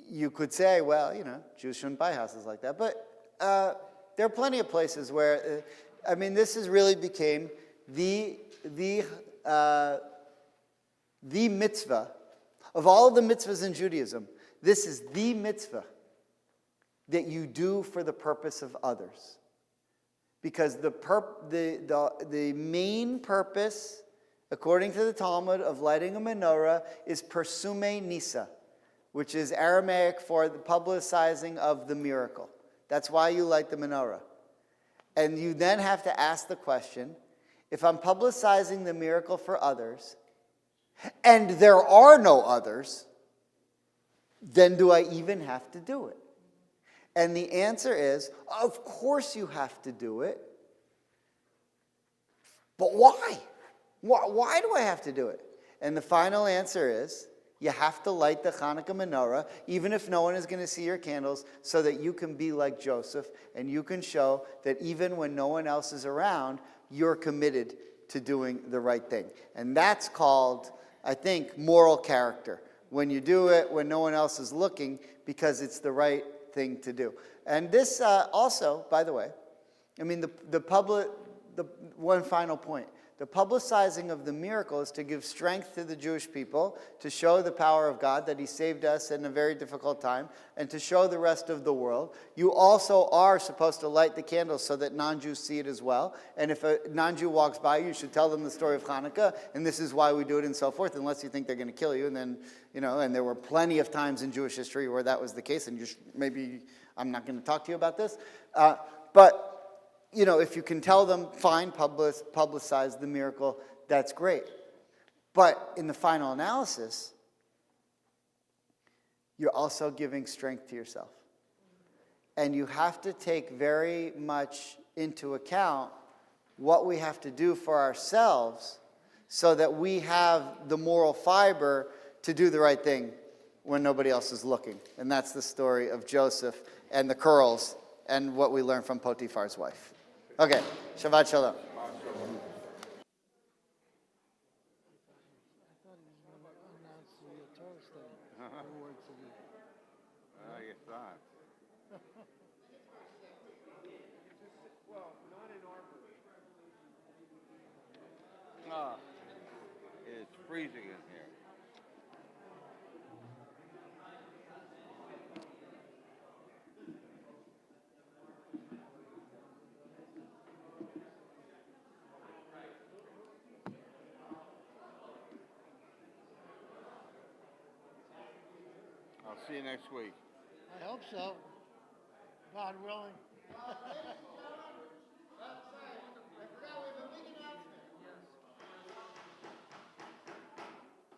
D: You could say, well, Jews shouldn't buy houses like that. But there are plenty of places where, this has really became the the mitzvah, of all the mitzvahs in Judaism, this is the mitzvah that you do for the purpose of others. Because the main purpose, according to the Talmud, of lighting a menorah is persume nisa, which is Aramaic for the publicizing of the miracle. That's why you light the menorah. And you then have to ask the question, if I'm publicizing the miracle for others, and there are no others, then do I even have to do it? And the answer is, of course you have to do it. But why? Why do I have to do it? And the final answer is, you have to light the Hanukkah menorah, even if no one is going to see your candles, so that you can be like Joseph, and you can show that even when no one else is around, you're committed to doing the right thing. And that's called, I think, moral character. When you do it when no one else is looking, because it's the right thing to do. And this also, by the way, I mean, the one final point. The publicizing of the miracle is to give strength to the Jewish people, to show the power of God, that he saved us in a very difficult time, and to show the rest of the world. You also are supposed to light the candles so that non-Jews see it as well. And if a non-Jew walks by, you should tell them the story of Hanukkah, and this is why we do it, and so forth, unless you think they're going to kill you. And then, and there were plenty of times in Jewish history where that was the case, and maybe I'm not going to talk to you about this. But if you can tell them, fine, publicize the miracle, that's great. But in the final analysis, you're also giving strength to yourself. And you have to take very much into account what we have to do for ourselves so that we have the moral fiber to do the right thing when nobody else is looking. And that's the story of Joseph and the curls and what we learn from Potiphar's wife. Okay, Shabbat Shalom.
B: You thought. Oh, it's freezing in here. I'll see you next week.
E: I hope so, God willing.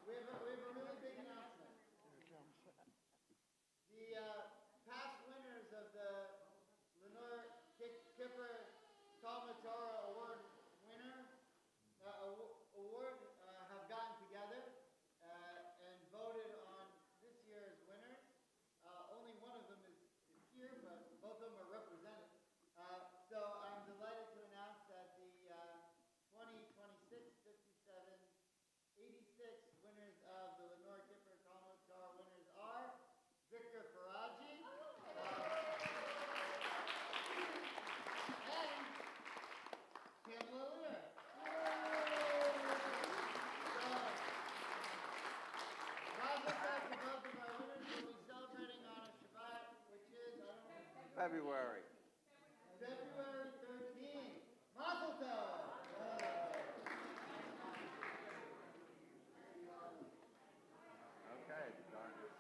D: We have a really big announcement. The past winners of the Lenore Kipper Talmud Torah Award have gotten together and voted on this year's winners. Only one of them is here, but both of them are represented. So I'm delighted to announce that the 2026, 57, 86 winners of the Lenore Kipper Talmud Torah winners are Victor Faraji and Pamela Lear.
B: February.
D: February 13th. Mazel tov!
B: Okay, darn it.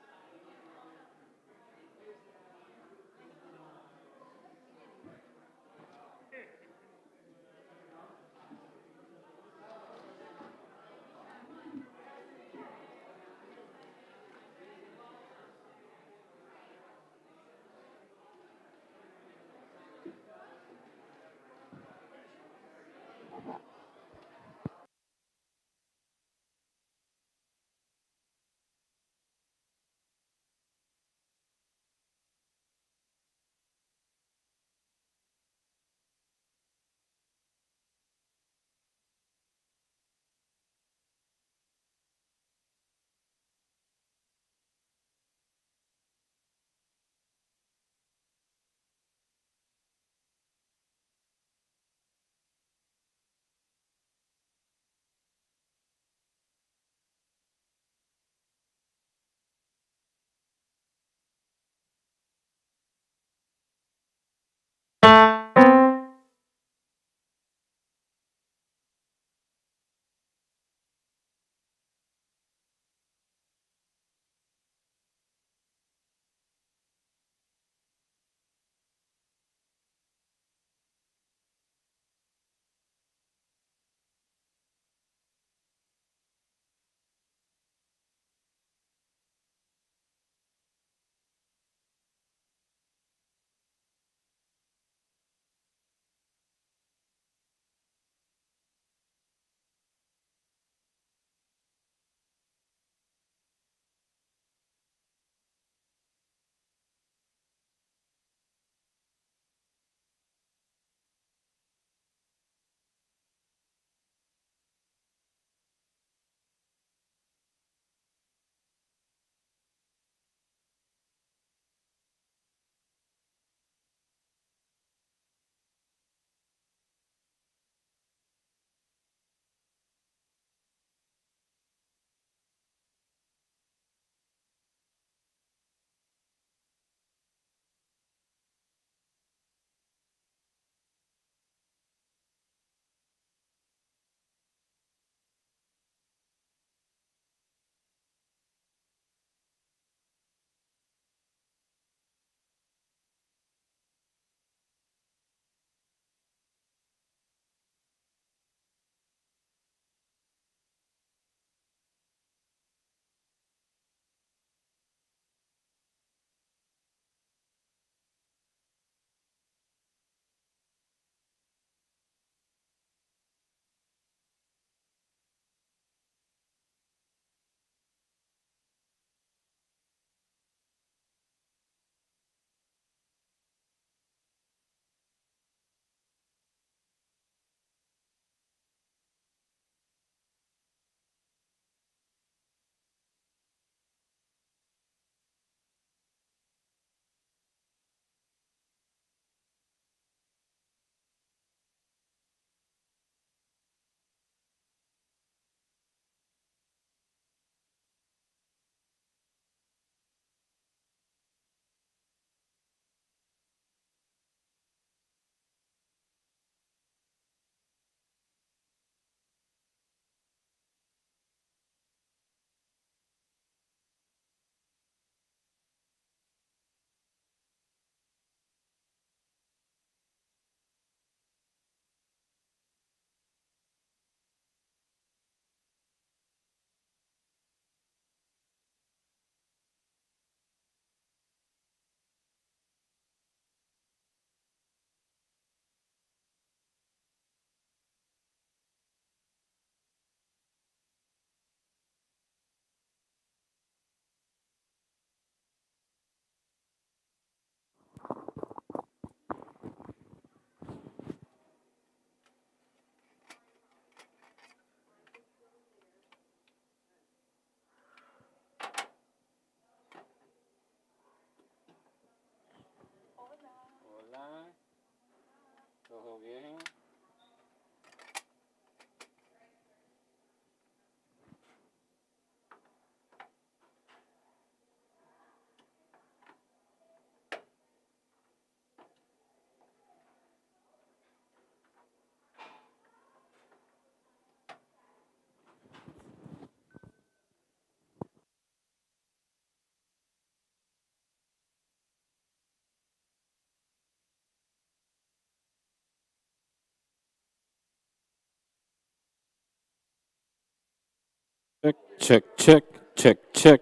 M: check, check, check, check.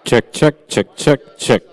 M: Check, check, check, check, check.